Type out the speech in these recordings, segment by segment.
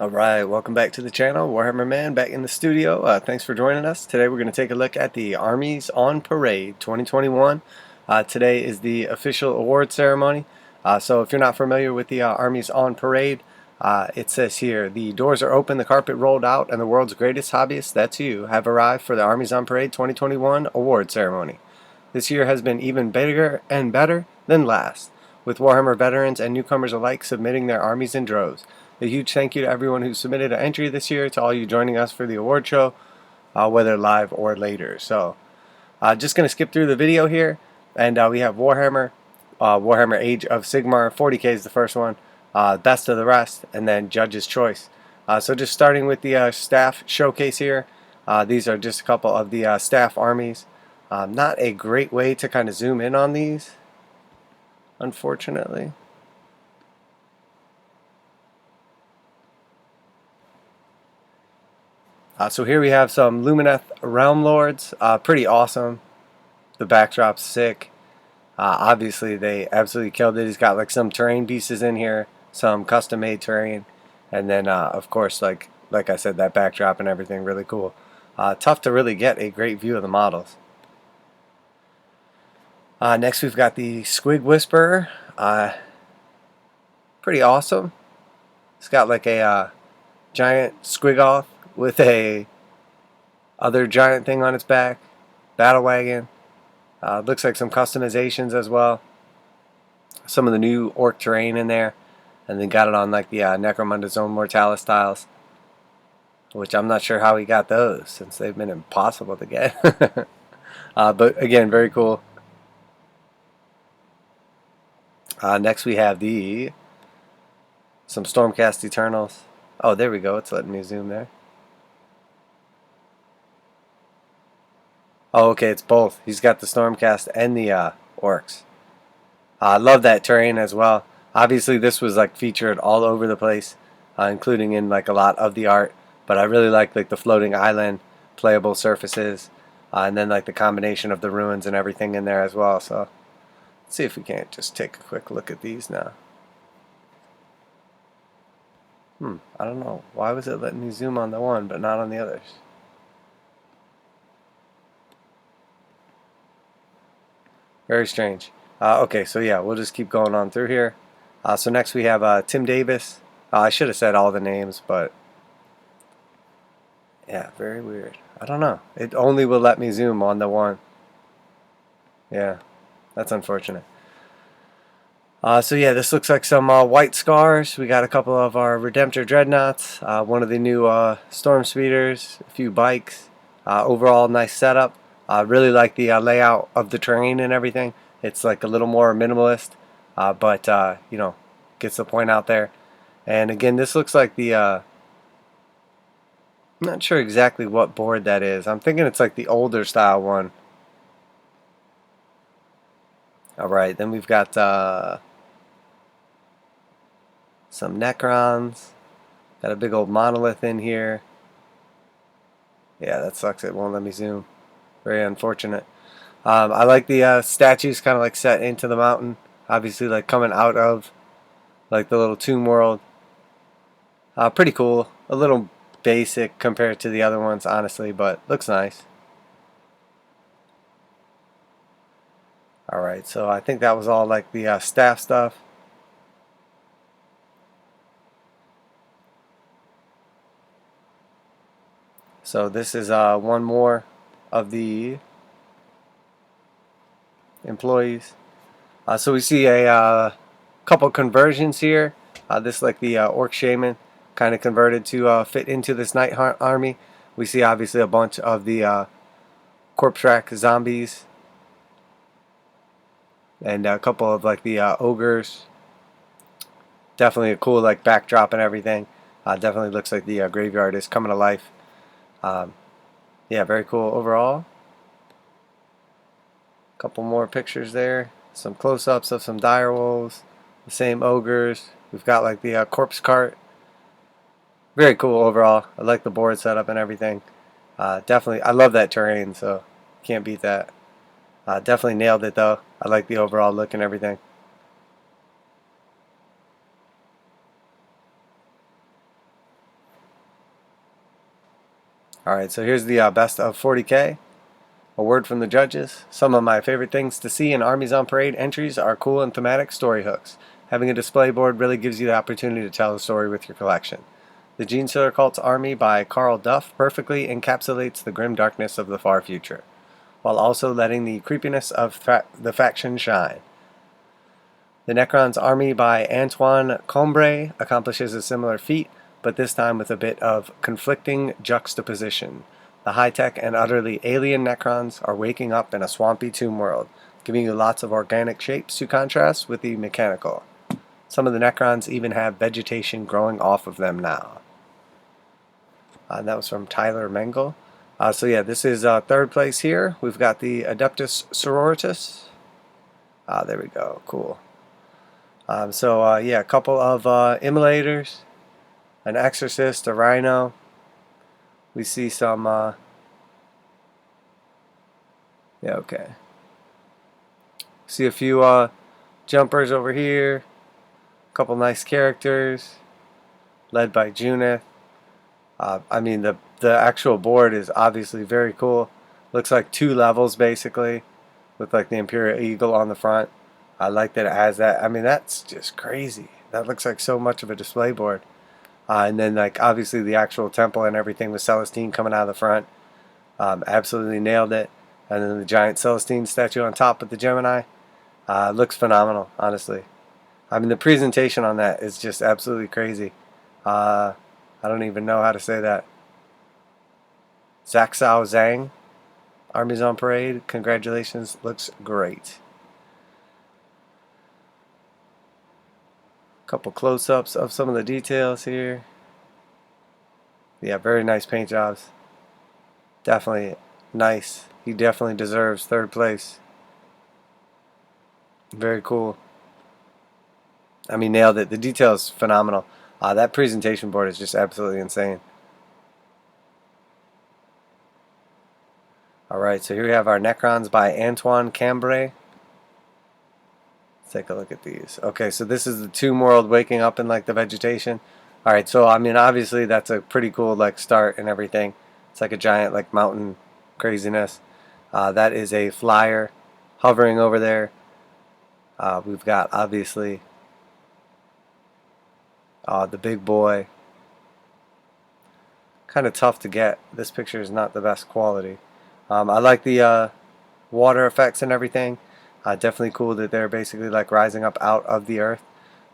Alright, welcome back to the channel. Warhammer Man back in the studio. Thanks for joining us. Today we're going to take a look at the Armies on Parade 2021. Today is the official award ceremony. So if you're not familiar with the Armies on Parade, it says here, the doors are open, the carpet rolled out, and the world's greatest hobbyists, that's you, have arrived for the Armies on Parade 2021 award ceremony. This year has been even bigger and better than last, with Warhammer veterans and newcomers alike submitting their armies in droves. A huge thank you to everyone who submitted an entry this year, to all you joining us for the award show, whether live or later. So, just going to skip through the video here, and we have Warhammer, Warhammer Age of Sigmar, 40k is the first one, Best of the Rest, and then Judge's Choice. So just starting with the staff showcase here, these are just a couple of the staff armies. Not a great way to kind of zoom in on these, unfortunately. So here we have some Lumineth Realm Lords, pretty awesome. The backdrop's sick. Obviously they absolutely killed it. He's got like some terrain pieces in here, some custom made terrain, and then of course like I said, that backdrop and everything really cool. Tough to really get a great view of the models. Next we've got the Squig Whisperer. Pretty awesome. It's got like a giant squigoth with a other giant thing on its back, battle wagon. Looks like some customizations as well. Some of the new orc terrain in there, and then got it on like the Necromunda Zone Mortalis tiles, which I'm not sure how he got those since they've been impossible to get. But again, very cool. Next we have some Stormcast Eternals. Oh, there we go. It's letting me zoom there. Oh, okay, it's both. He's got the Stormcast and the orcs. I love that terrain as well. Obviously, this was like featured all over the place, including in like a lot of the art. But I really like the floating island, playable surfaces, and then like the combination of the ruins and everything in there as well. So let's see if we can't just take a quick look at these now. I don't know. Why was it letting me zoom on the one but not on the others? Very strange. Okay, so yeah, we'll just keep going on through here. So next we have Tim Davis. I should have said all the names, but yeah, very weird. I don't know. It only will let me zoom on the one. Yeah, that's unfortunate. So yeah, this looks like some white scars. We got a couple of our Redemptor Dreadnoughts, one of the new Storm Speeders, a few bikes. Overall, nice setup. Really like the layout of the terrain and everything. It's like a little more minimalist, but you know, gets the point out there. And again, this looks like the I'm not sure exactly what board that is. I'm thinking it's like the older style one. Alright, then we've got some Necrons. Got a big old monolith in here. Yeah, that sucks. It won't let me zoom. Very unfortunate. I like the statues kind of like set into the mountain. Obviously like coming out of like the little tomb world. Pretty cool. A little basic compared to the other ones, honestly, but looks nice. Alright, so I think that was all like the staff stuff. So this is one more of the employees. So we see a couple conversions here. This like the Orc Shaman kind of converted to fit into this Knight army. We see obviously a bunch of the Corpse Rack zombies and a couple of like the ogres. Definitely a cool like backdrop and everything. Definitely looks like the graveyard is coming to life. Yeah, very cool overall. Couple more pictures there. Some close-ups of some direwolves. The same ogres. We've got like the corpse cart. Very cool overall. I like the board setup and everything. Definitely, I love that terrain, so can't beat that. Definitely nailed it though. I like the overall look and everything. Alright, so here's the best of 40K. A word from the judges. Some of my favorite things to see in Armies on Parade entries are cool and thematic story hooks. Having a display board really gives you the opportunity to tell a story with your collection. The Gene Stealer Cult's Army by Carl Duff perfectly encapsulates the grim darkness of the far future, while also letting the creepiness of the faction shine. The Necron's Army by Antoine Combray accomplishes a similar feat, but this time with a bit of conflicting juxtaposition. The high-tech and utterly alien Necrons are waking up in a swampy tomb world, giving you lots of organic shapes to contrast with the mechanical. Some of the Necrons even have vegetation growing off of them now. That was from Tyler Mengel. So yeah, this is third place here. We've got the Adeptus Sororitas. There we go. Cool. Yeah, a couple of Immolators, an Exorcist, a Rhino. We see some, yeah, okay. See a few jumpers over here. A couple nice characters, led by Junith. I mean, the actual board is obviously very cool. Looks like 2 levels basically, with like the Imperial Eagle on the front. I like that it has that. I mean, that's just crazy. That looks like so much of a display board. And then like obviously the actual temple and everything with Celestine coming out of the front. Absolutely nailed it. And then the giant Celestine statue on top with the Gemini. Looks phenomenal, honestly. I mean, the presentation on that is just absolutely crazy. I don't even know how to say that. Zaxao Zhang, Armies on Parade. Congratulations. Looks great. Couple close-ups of some of the details here. Yeah, very nice paint jobs. Definitely nice. He definitely deserves third place. Very cool. I mean, nailed it. The detail is phenomenal. That presentation board is just absolutely insane. Alright, so here we have our Necrons by Antoine Cambrai. Let's take a look at these. Okay, so this is the tomb world waking up in like the vegetation. Alright, so I mean obviously that's a pretty cool like start and everything. It's like a giant like mountain craziness. That is a flyer hovering over there. We've got obviously the big boy. Kind of tough to get. This picture is not the best quality. I like the water effects and everything. Definitely cool that they're basically like rising up out of the earth.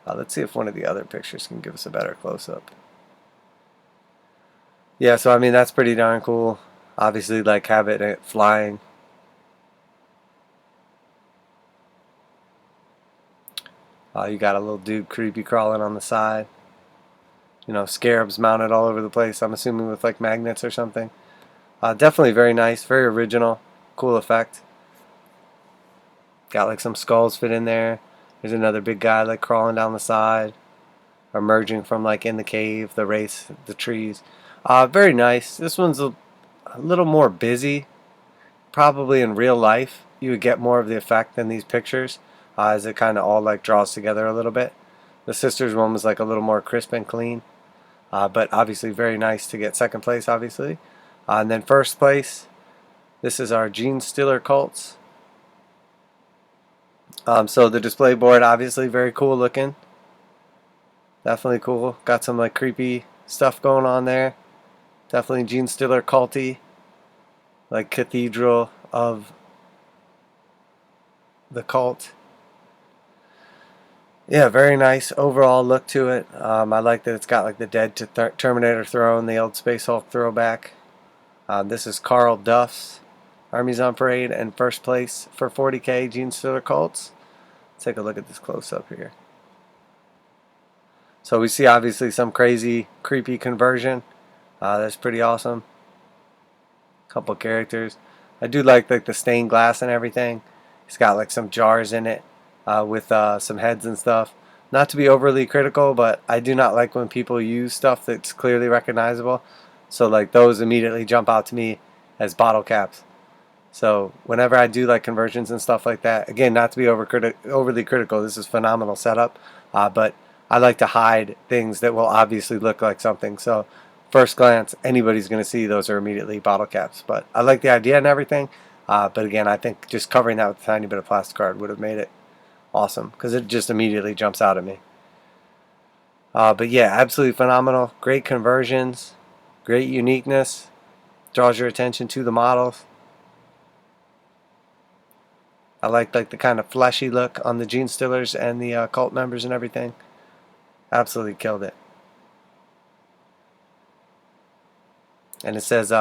Let's see if one of the other pictures can give us a better close-up. Yeah, so I mean that's pretty darn cool. Obviously like have it flying. You got a little dude creepy crawling on the side. You know, scarabs mounted all over the place. I'm assuming with like magnets or something. Definitely very nice, very original, cool effect. Got like some skulls fit in there. There's another big guy like crawling down the side, emerging from like in the cave, the race, the trees. Very nice. This one's a little more busy. Probably in real life you would get more of the effect than these pictures, as it kind of all like draws together a little bit. The sisters one was like a little more crisp and clean, but obviously very nice to get second place obviously. And then first place, this is our Gene Stealer Cults. So the display board obviously very cool looking. Definitely cool. Got some like creepy stuff going on there. Definitely Gene Stealer culty. Like cathedral of the cult. Yeah, very nice overall look to it. I like that it's got like the Dead to Terminator throne, the old Space Hulk throwback. This is Carl Duff's Armies on Parade and first place for 40K Gene Stealer Cults. Let's take a look at this close-up here. So we see obviously some crazy, creepy conversion. That's pretty awesome. Couple characters. I do like the stained glass and everything. It's got like some jars in it with some heads and stuff. Not to be overly critical, but I do not like when people use stuff that's clearly recognizable. So like those immediately jump out to me as bottle caps. So whenever I do like conversions and stuff like that, again, not to be overly critical, this is phenomenal setup, but I like to hide things that will obviously look like something. So first glance, anybody's going to see those are immediately bottle caps. But I like the idea and everything. But again, I think just covering that with a tiny bit of plastic card would have made it awesome, because it just immediately jumps out at me. But yeah, absolutely phenomenal. Great conversions, great uniqueness, draws your attention to the models. I like the kind of fleshy look on the Gene Stillers and the cult members and everything. Absolutely killed it. And it says,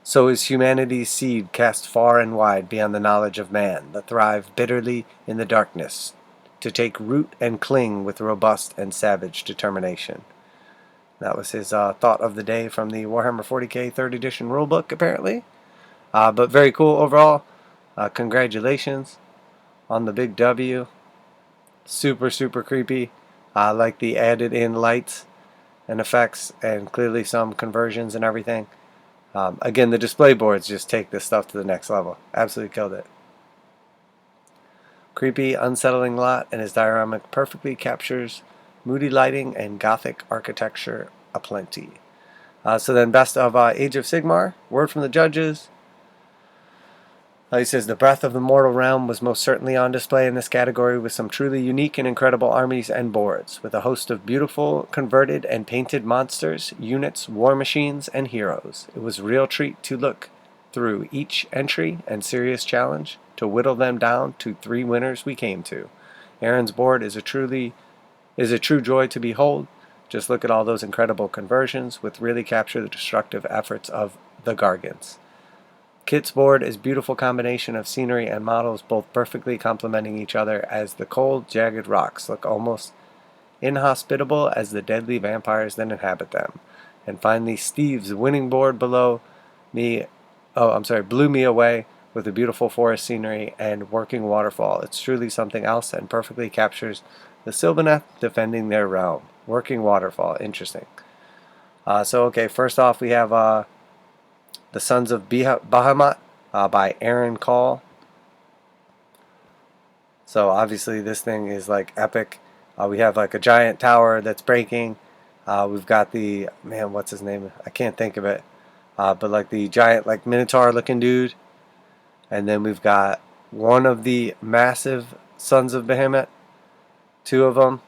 so is humanity's seed cast far and wide beyond the knowledge of man, that thrive bitterly in the darkness, to take root and cling with robust and savage determination. That was his thought of the day from the Warhammer 40k 3rd edition rulebook, apparently. But very cool overall. Congratulations on the big W. Super, super creepy. I like the added in lights and effects, and clearly some conversions and everything. Again, the display boards just take this stuff to the next level. Absolutely killed it. Creepy, unsettling lot, and his diorama perfectly captures moody lighting and gothic architecture aplenty. So then, best of Age of Sigmar, word from the judges. He says, the breadth of the mortal realm was most certainly on display in this category, with some truly unique and incredible armies and boards, with a host of beautiful, converted and painted monsters, units, war machines, and heroes. It was a real treat to look through each entry and serious challenge, to whittle them down to 3 winners we came to. Aaron's board is a true joy to behold. Just look at all those incredible conversions, which really capture the destructive efforts of the Gargants. Kit's board is a beautiful combination of scenery and models, both perfectly complementing each other, as the cold, jagged rocks look almost inhospitable as the deadly vampires that inhabit them. And finally, Steve's winning board blew me away with a beautiful forest scenery and working waterfall. It's truly something else and perfectly captures the Sylvaneth defending their realm. Working waterfall, interesting. Okay, first off we have The Sons of Bahamut by Aaron Call. So obviously this thing is like epic. We have like a giant tower that's breaking. We've got the, man, what's his name? I can't think of it. But like the giant like Minotaur looking dude. And then we've got one of the massive Sons of Bahamut. 2 of them.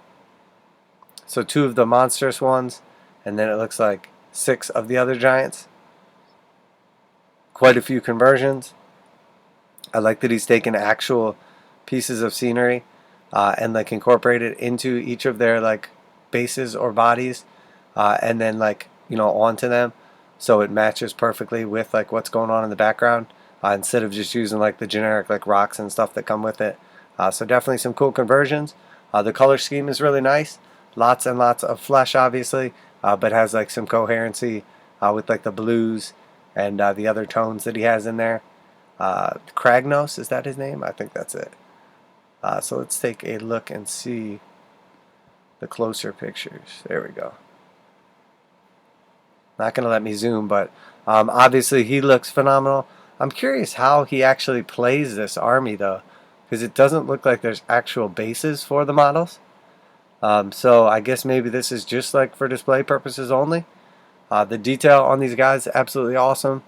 So 2 of the monstrous ones. And then it looks like 6 of the other giants. Quite a few conversions. I like that he's taken actual pieces of scenery and like incorporated into each of their like bases or bodies, and then like, you know, onto them, so it matches perfectly with like what's going on in the background, instead of just using like the generic like rocks and stuff that come with it. So definitely some cool conversions. The color scheme is really nice. Lots and lots of flesh, obviously, but has like some coherency with like the blues and the other tones that he has in there. Kragnos, is that his name? I think that's it. So let's take a look and see the closer pictures. There we go. Not going to let me zoom, but obviously he looks phenomenal. I'm curious how he actually plays this army, though, because it doesn't look like there's actual bases for the models. So I guess maybe this is just like for display purposes only. The detail on these guys, absolutely awesome.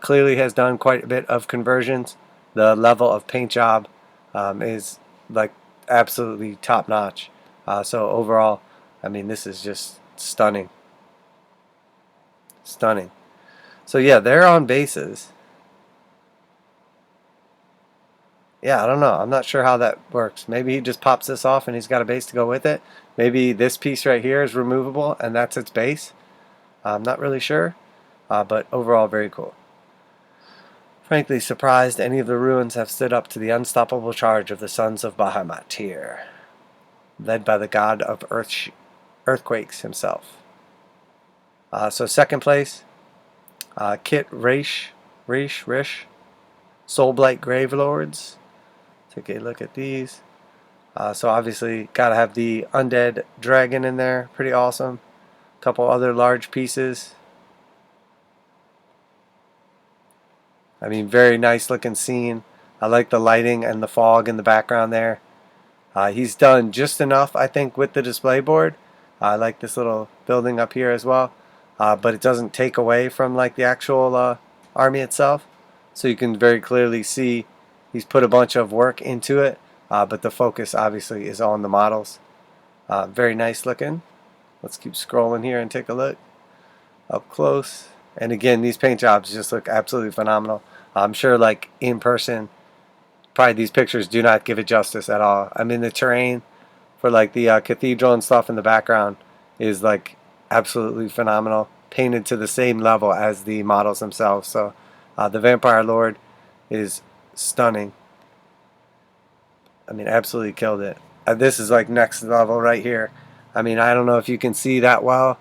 Clearly has done quite a bit of conversions. The level of paint job is like absolutely top notch. So overall, I mean, this is just stunning. Stunning. So yeah, they're on bases. Yeah, I don't know. I'm not sure how that works. Maybe he just pops this off and he's got a base to go with it. Maybe this piece right here is removable and that's its base. I'm not really sure, but overall very cool. Frankly surprised any of the ruins have stood up to the unstoppable charge of the Sons of Bahamut here, led by the god of earthquakes himself. So second place, Kit Rish, Soulblight Gravelords. Take a look at these. So obviously got to have the undead dragon in there, pretty awesome. Couple other large pieces. I mean, very nice looking scene. I like the lighting and the fog in the background there. He's done just enough, I think, with the display board. I like this little building up here as well. but it doesn't take away from like the actual army itself. So you can very clearly see he's put a bunch of work into it, but the focus obviously is on the models. Very nice looking. Let's keep scrolling here and take a look up close. And again, these paint jobs just look absolutely phenomenal. I'm sure like in person, probably these pictures do not give it justice at all. I mean, the terrain for like the cathedral and stuff in the background is like absolutely phenomenal, painted to the same level as the models themselves. So the Vampire Lord is stunning. I mean, absolutely killed it. This is like next level right here. I mean, I don't know if you can see that well,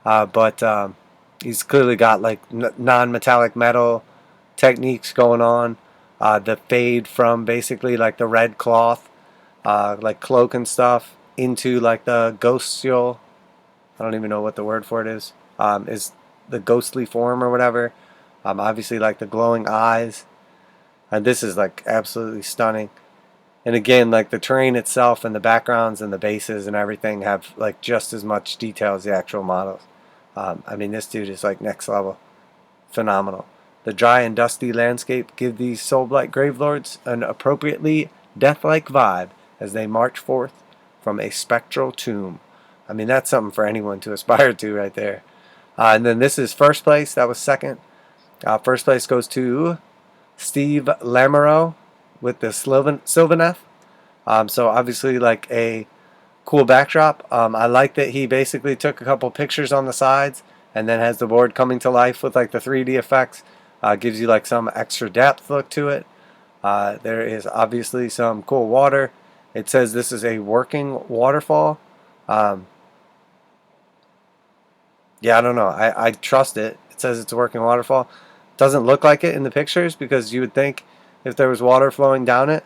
but he's clearly got like non-metallic metal techniques going on. The fade from basically like the red cloth, like cloak and stuff, into like the ghostial, I don't even know what the word for it is the ghostly form or whatever. Obviously like the glowing eyes. And this is like absolutely stunning. And again, like the terrain itself and the backgrounds and the bases and everything have like just as much detail as the actual models. I mean, this dude is like next level. Phenomenal. The dry and dusty landscape give these soul-blight gravelords an appropriately death-like vibe as they march forth from a spectral tomb. I mean, that's something for anyone to aspire to right there. And then this is first place. That was second. First place goes to Steve Lamoureux with the Sylvaneth. So obviously like a cool backdrop. I like that he basically took a couple pictures on the sides and then has the board coming to life with like the 3D effects. Gives you like some extra depth look to it. There is obviously some cool water. It says this is a working waterfall. Yeah, I don't know. I trust it. It says it's a working waterfall. Doesn't look like it in the pictures because you would think if there was water flowing down it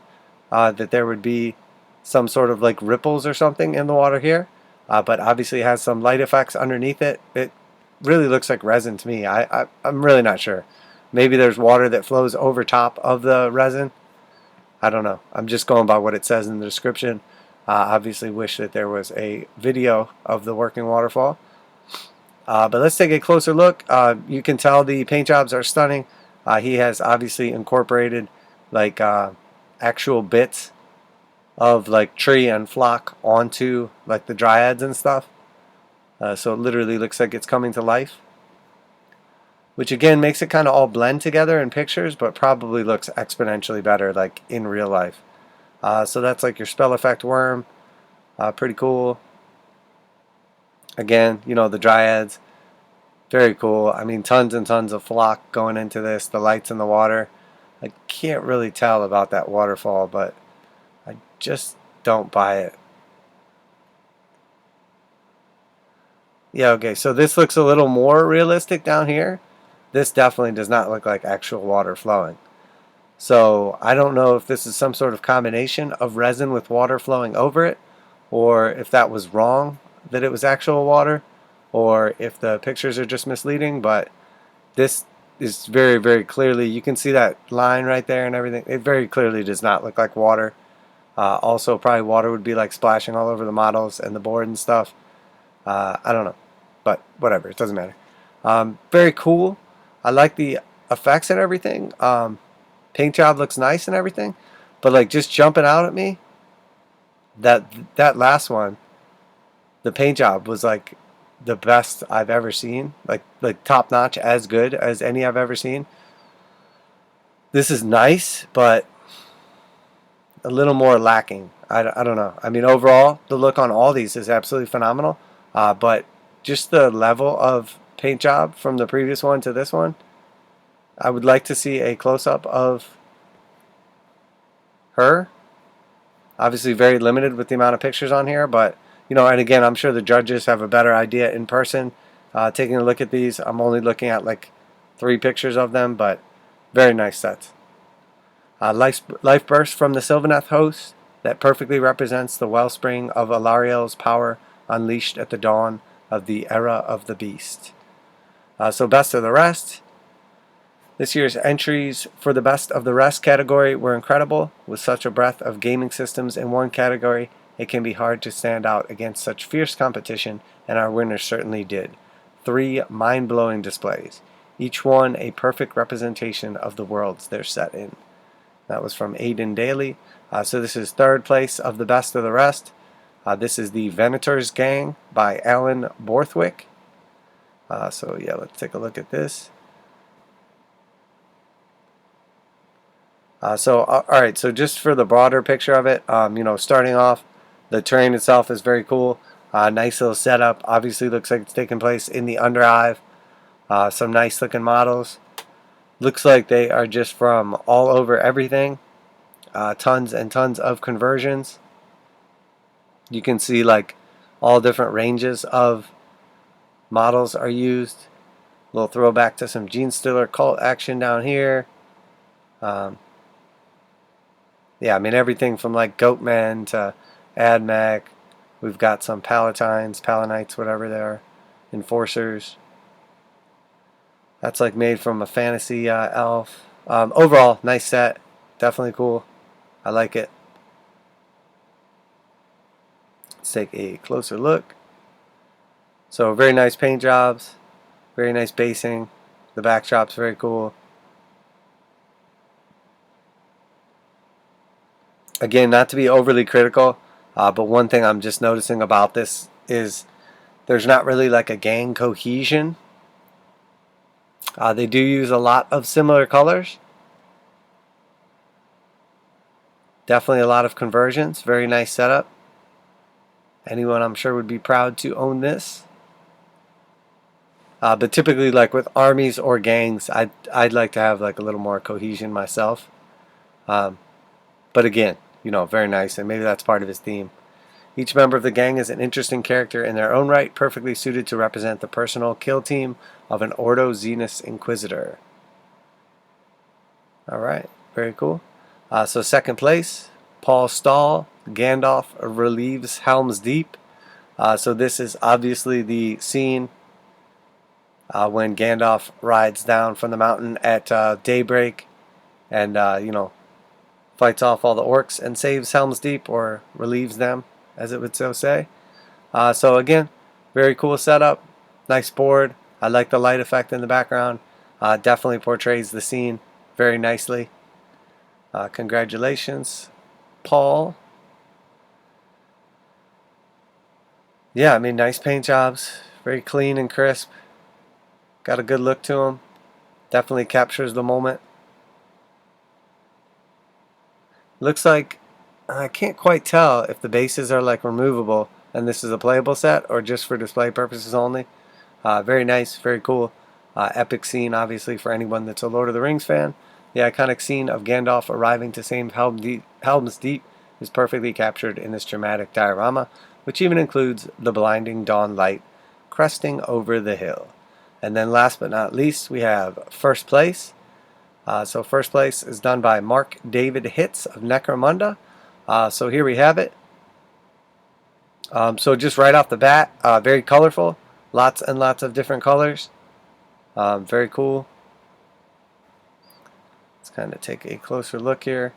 that there would be some sort of like ripples or something in the water here. But obviously it has some light effects underneath it. It really looks like resin to me. I'm really not sure. Maybe there's water that flows over top of the resin. I don't know. I'm just going by what it says in the description. Obviously wish that there was a video of the working waterfall. But let's take a closer look. You can tell the paint jobs are stunning. He has obviously incorporated like actual bits of like tree and flock onto like the dryads and stuff. So it literally looks like it's coming to life. Which again makes it kind of all blend together in pictures, but probably looks exponentially better like in real life. So that's like your spell effect worm. Pretty cool. Again, you know, the dryads. Very cool. I mean, tons and tons of flock going into this. The lights in the water. I can't really tell about that waterfall, but I just don't buy it. Yeah, okay, so this looks a little more realistic down here. This definitely does not look like actual water flowing. So I don't know if this is some sort of combination of resin with water flowing over it, or if that was wrong, that it was actual water, or if the pictures are just misleading, but this is very, very clearly, you can see that line right there and everything. It very clearly does not look like water. Also, probably water would be like splashing all over the models and the board and stuff. I don't know, but whatever, it doesn't matter. Very cool. I like the effects and everything. Paint job looks nice and everything, but like just jumping out at me, that last one, the paint job was like the best I've ever seen, like top notch, as good as any I've ever seen. This is nice, but a little more lacking. I don't know. I mean, overall, the look on all these is absolutely phenomenal, but just the level of paint job from the previous one to this one, I would like to see a close-up of her. Obviously very limited with the amount of pictures on here, but you know, and again, I'm sure the judges have a better idea in person. Taking a look at these, I'm only looking at like 3 pictures of them, but very nice sets. Life burst from the Sylvaneth host that perfectly represents the wellspring of Alariel's power unleashed at the dawn of the era of the beast. So best of the rest. This year's entries for the best of the rest category were incredible. With such a breadth of gaming systems in one category, it can be hard to stand out against such fierce competition, and our winners certainly did. 3 mind-blowing displays, each one a perfect representation of the worlds they're set in. That was from Aiden Daly. So this is third place of the best of the rest. This is the Venators Gang by Alan Borthwick. So yeah, let's take a look at this. Alright, so just for the broader picture of it, starting off, the terrain itself is very cool. Nice little setup. Obviously looks like it's taking place in the Underhive. Some nice looking models. Looks like they are just from all over everything. Tons and tons of conversions. You can see like all different ranges of models are used. A little throwback to some Gene Stiller cult action down here. Yeah, I mean everything from like Goatmen to AdMech. We've got some Palatines, Palanites, whatever they are, Enforcers. That's like made from a fantasy elf. Overall, nice set. Definitely cool. I like it. Let's take a closer look. So very nice paint jobs. Very nice basing. The backdrop's very cool. Again, not to be overly critical, but one thing I'm just noticing about this is there's not really like a gang cohesion. They do use a lot of similar colors. Definitely a lot of conversions. Very nice setup. Anyone I'm sure would be proud to own this. But typically, like with armies or gangs, I'd like to have like a little more cohesion myself. But again, very nice, and maybe that's part of his theme. Each member of the gang is an interesting character in their own right, perfectly suited to represent the personal kill team of an Ordo Xenos Inquisitor. Alright, very cool. So second place, Paul Stahl, Gandalf relieves Helm's Deep. So this is obviously the scene when Gandalf rides down from the mountain at daybreak and, fights off all the orcs and saves Helm's Deep, or relieves them, as it would so say. So again, very cool setup. Nice board. I like the light effect in the background. Definitely portrays the scene very nicely. Congratulations, Paul. Yeah, I mean, nice paint jobs. Very clean and crisp. Got a good look to them. Definitely captures the moment. Looks like, I can't quite tell if the bases are like removable and this is a playable set or just for display purposes only. Very nice, very cool. Epic scene, obviously, for anyone that's a Lord of the Rings fan. The iconic scene of Gandalf arriving to save Helm's Deep is perfectly captured in this dramatic diorama, which even includes the blinding dawn light cresting over the hill. And then last but not least, we have first place. So first place is done by Mark David Hitz of Necromunda. So here we have it. So just right off the bat, very colorful. Lots and lots of different colors. Very cool. Let's kind of take a closer look here.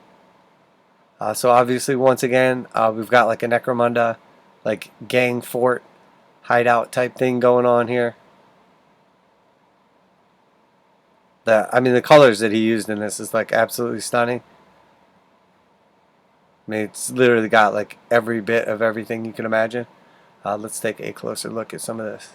So obviously, once again, we've got like a Necromunda, like gang fort, hideout type thing going on here. The colors that he used in this is like absolutely stunning. I mean, it's literally got like every bit of everything you can imagine. Let's take a closer look at some of this.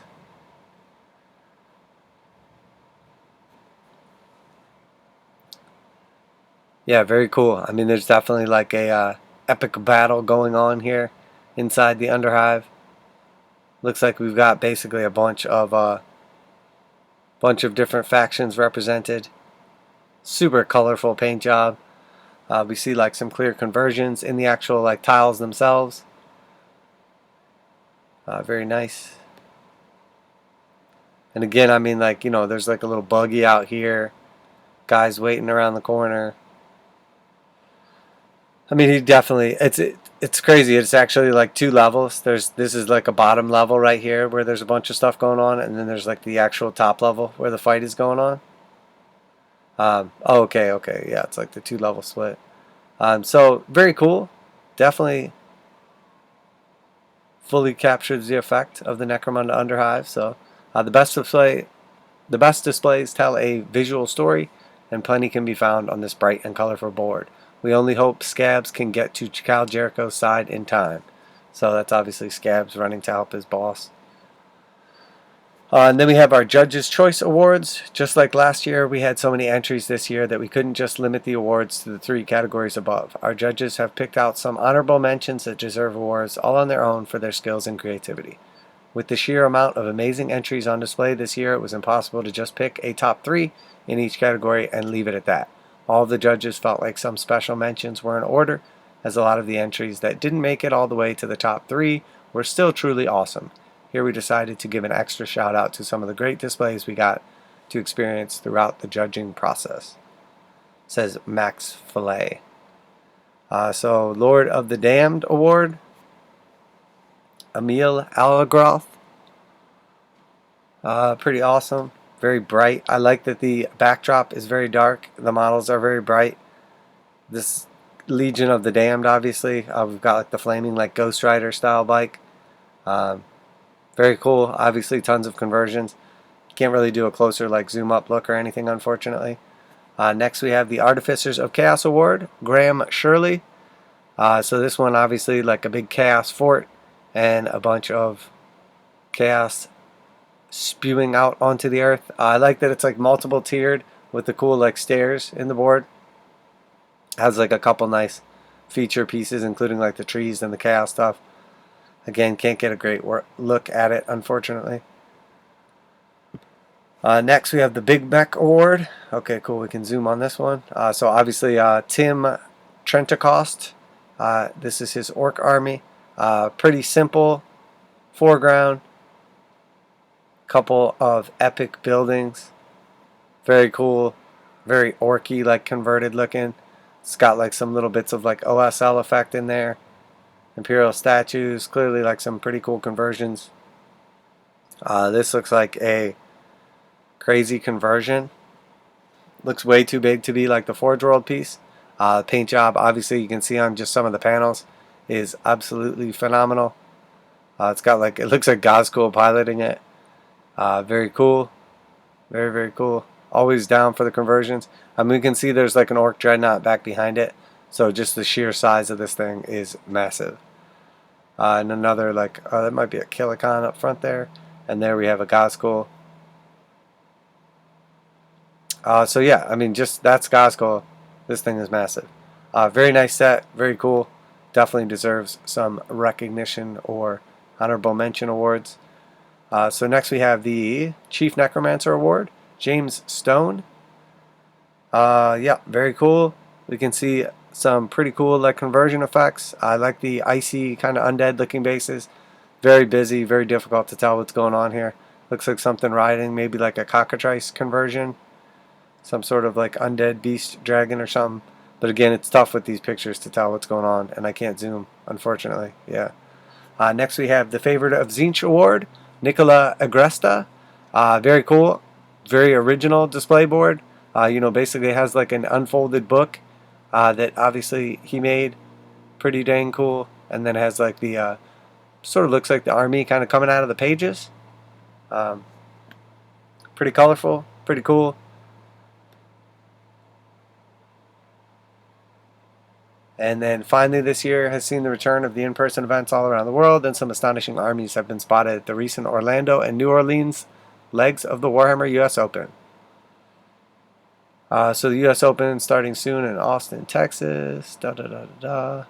Yeah, very cool. I mean, there's definitely like a epic battle going on here inside the Underhive. Looks like we've got basically a bunch of different factions represented. Super colorful paint job. We see like some clear conversions in the actual like tiles themselves. Very nice. And again, I mean, like, there's like a little buggy out here. Guys waiting around the corner. I mean, he definitely, it's crazy. It's actually like 2 levels. This is like a bottom level right here where there's a bunch of stuff going on, and then there's like the actual top level where the fight is going on. Oh, okay, yeah, it's like the 2 level split. So very cool. Definitely fully captures the effect of the Necromunda Underhive. So The best displays tell a visual story, and plenty can be found on this bright and colorful board. We only hope Scabs can get to Cal Jericho's side in time. So that's obviously Scabs running to help his boss. And then we have our Judges' Choice Awards. Just like last year, we had so many entries this year that we couldn't just limit the awards to the 3 categories above. Our judges have picked out some honorable mentions that deserve awards all on their own for their skills and creativity. With the sheer amount of amazing entries on display this year, it was impossible to just pick a top 3 in each category and leave it at that. All of the judges felt like some special mentions were in order, as a lot of the entries that didn't make it all the way to the top 3 were still truly awesome. Here we decided to give an extra shout out to some of the great displays we got to experience throughout the judging process. Says Max Fillet. So Lord of the Damned Award, Emil Alagroth. Pretty awesome. Very bright. I like that the backdrop is very dark. The models are very bright. This Legion of the Damned, obviously. We've got like the flaming like Ghost Rider style bike. Very cool. Obviously tons of conversions. Can't really do a closer like zoom up look or anything, unfortunately. Next we have the Artificers of Chaos Award, Graham Shirley. So this one obviously like a big chaos fort and a bunch of chaos spewing out onto the earth. I like that it's like multiple tiered with the cool like stairs in the board. Has like a couple nice feature pieces, including like the trees and the chaos stuff. Again, can't get a great look at it, unfortunately. Next, we have the Big Mech Award. Okay, cool. We can zoom on this one. So obviously, Tim Trentacost. This is his orc army. Pretty simple foreground. Couple of epic buildings. Very cool. Very orky, like converted looking. It's got like some little bits of like OSL effect in there. Imperial statues, clearly like some pretty cool conversions. This looks like a crazy conversion. Looks way too big to be like the Forge World piece. Paint job, obviously you can see on just some of the panels, is absolutely phenomenal. It's got like, it looks like Gazcool piloting it. Very cool. Very, very cool. Always down for the conversions. We can see there's like an Orc Dreadnought back behind it. So just the sheer size of this thing is massive. And another like, that might be a Kilikon up front there. And there we have a Gazcool. So yeah, I mean, just that's Gazcool. This thing is massive. Very nice set, very cool. Definitely deserves some recognition or honorable mention awards. So next we have the Chief Necromancer Award, James Stone. Yeah, very cool. We can see some pretty cool like conversion effects. I like the icy kind of undead looking bases. Very busy, very difficult to tell what's going on here. Looks like something riding, maybe like a cockatrice conversion. Some sort of like undead beast dragon or something. But again, it's tough with these pictures to tell what's going on, and I can't zoom, unfortunately. Yeah. Next we have the Favorite of Zinch Award, Nicola Agresta. Very cool, very original display board. You know, basically has like an unfolded book that obviously he made. Pretty dang cool. And then has like the, sort of looks like the army kind of coming out of the pages. Pretty colorful, pretty cool. And then finally this year has seen the return of the in-person events all around the world, and some astonishing armies have been spotted at the recent Orlando and New Orleans legs of the Warhammer US Open. So the US Open starting soon in Austin, Texas. So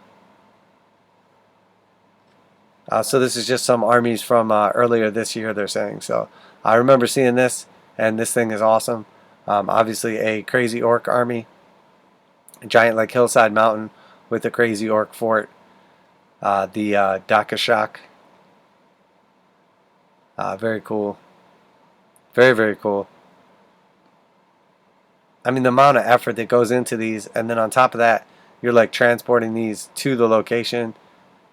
this is just some armies from earlier this year, they're saying. So I remember seeing this, and this thing is awesome. Obviously a crazy orc army, a giant like hillside mountain with a crazy orc fort. The Dakashak. Very cool. Very, very cool. I mean, the amount of effort that goes into these, and then on top of that, you're like transporting these to the location,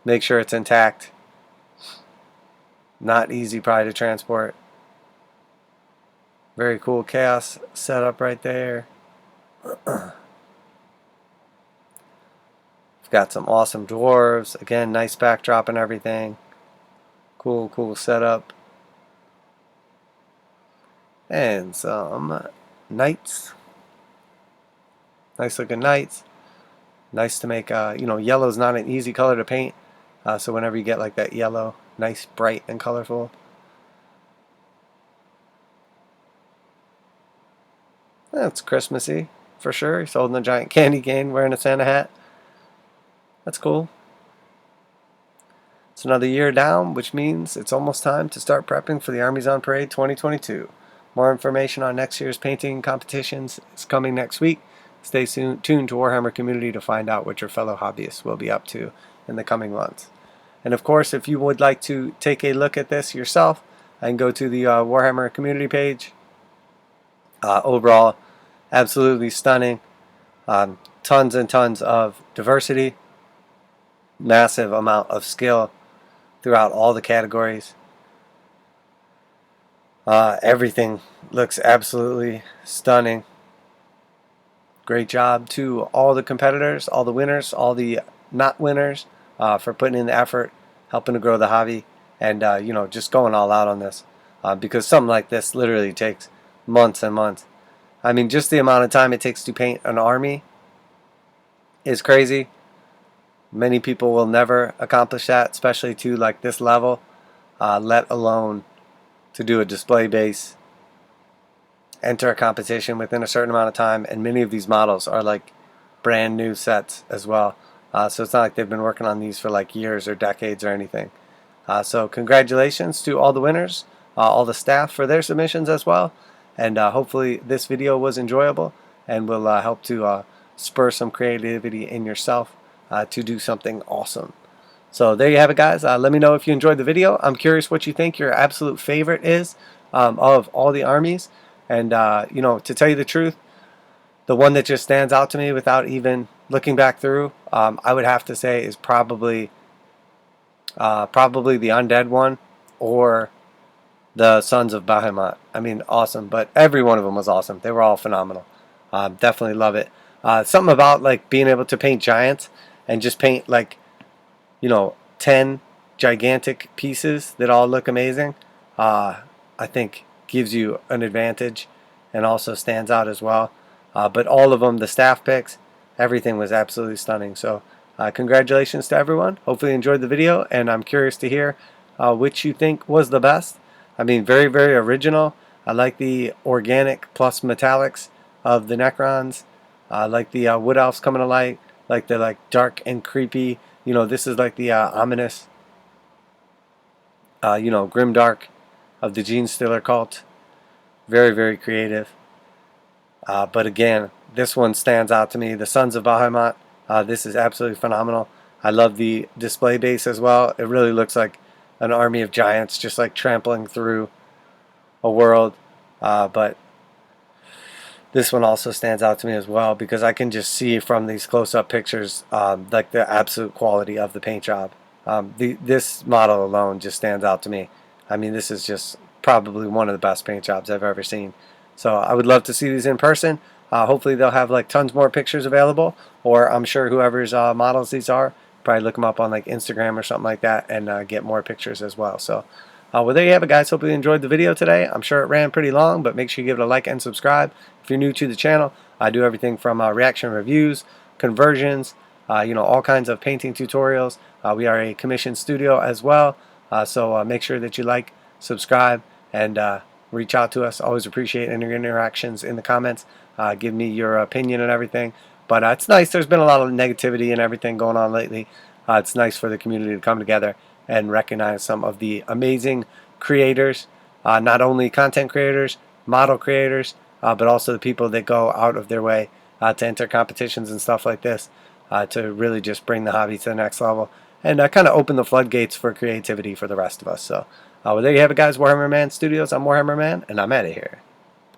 make sure it's intact. Not easy probably to transport. Very cool chaos setup right there. Got some awesome dwarves. Again, nice backdrop and everything. Cool, cool setup. and some knights. Nice looking knights. Nice to make, yellow is not an easy color to paint. So whenever you get like that yellow, nice, bright, and colorful. That's Christmassy, for sure. He's holding a giant candy cane, wearing a Santa hat. That's cool. It's another year down, which means it's almost time to start prepping for the Armies on Parade 2022. More information on next year's painting competitions is coming next week. Stay tuned to Warhammer Community to find out what your fellow hobbyists will be up to in the coming months. And of course, if you would like to take a look at this yourself, I can go to the Warhammer Community page. Overall, absolutely stunning. Tons and tons of diversity. Massive amount of skill throughout all the categories. Everything looks absolutely stunning. Great job to all the competitors, all the winners, all the not winners, for putting in the effort, helping to grow the hobby, and just going all out on this, because something like this literally takes months and months. I mean, just the amount of time it takes to paint an army is crazy. Many people will never accomplish that, especially to like this level, let alone to do a display base, enter a competition within a certain amount of time. And many of these models are like brand new sets as well, so it's not like they've been working on these for like years or decades or anything. So congratulations to all the winners, all the staff for their submissions as well, and hopefully this video was enjoyable and will help to spur some creativity in yourself to do something awesome. So there you have it, guys. Let me know if you enjoyed the video. I'm curious what you think your absolute favorite is of all the armies. And to tell you the truth, the one that just stands out to me without even looking back through, I would have to say is probably the Undead one, or the Sons of Bahamut. I mean, awesome. But every one of them was awesome. They were all phenomenal. Definitely love it. Something about like being able to paint giants and just paint like 10 gigantic pieces that all look amazing, I think gives you an advantage and also stands out as well. But all of them, the staff picks, everything was absolutely stunning. So congratulations to everyone. Hopefully you enjoyed the video, and I'm curious to hear which you think was the best. I mean, very, very original. I like the organic plus metallics of the Necrons. I like the Wood Elves coming to light, like the dark and creepy. This is like the ominous, grimdark of the Gene Stealer cult. Very, very creative. But again, this one stands out to me. The Sons of Bahamut. This is absolutely phenomenal. I love the display base as well. It really looks like an army of giants just like trampling through a world. But this one also stands out to me as well because I can just see from these close-up pictures like the absolute quality of the paint job. This model alone just stands out to me. I mean, this is just probably one of the best paint jobs I've ever seen. So I would love to see these in person. Hopefully they'll have like tons more pictures available, or I'm sure whoever's models these are, probably look them up on like Instagram or something like that and get more pictures as well. So well, there you have it, guys. Hope you enjoyed the video today. I'm sure it ran pretty long, but make sure you give it a like and subscribe. If you're new to the channel, I do everything from reaction reviews, conversions, all kinds of painting tutorials. We are a commissioned studio as well, so make sure that you like, subscribe, and reach out to us. Always appreciate any interactions in the comments. Give me your opinion and everything. But it's nice. There's been a lot of negativity and everything going on lately. It's nice for the community to come together and recognize some of the amazing creators, not only content creators, model creators, but also the people that go out of their way to enter competitions and stuff like this, to really just bring the hobby to the next level and kind of open the floodgates for creativity for the rest of us. So well, there you have it, guys. Warhammer Man Studios. I'm Warhammer Man, and I'm out of here.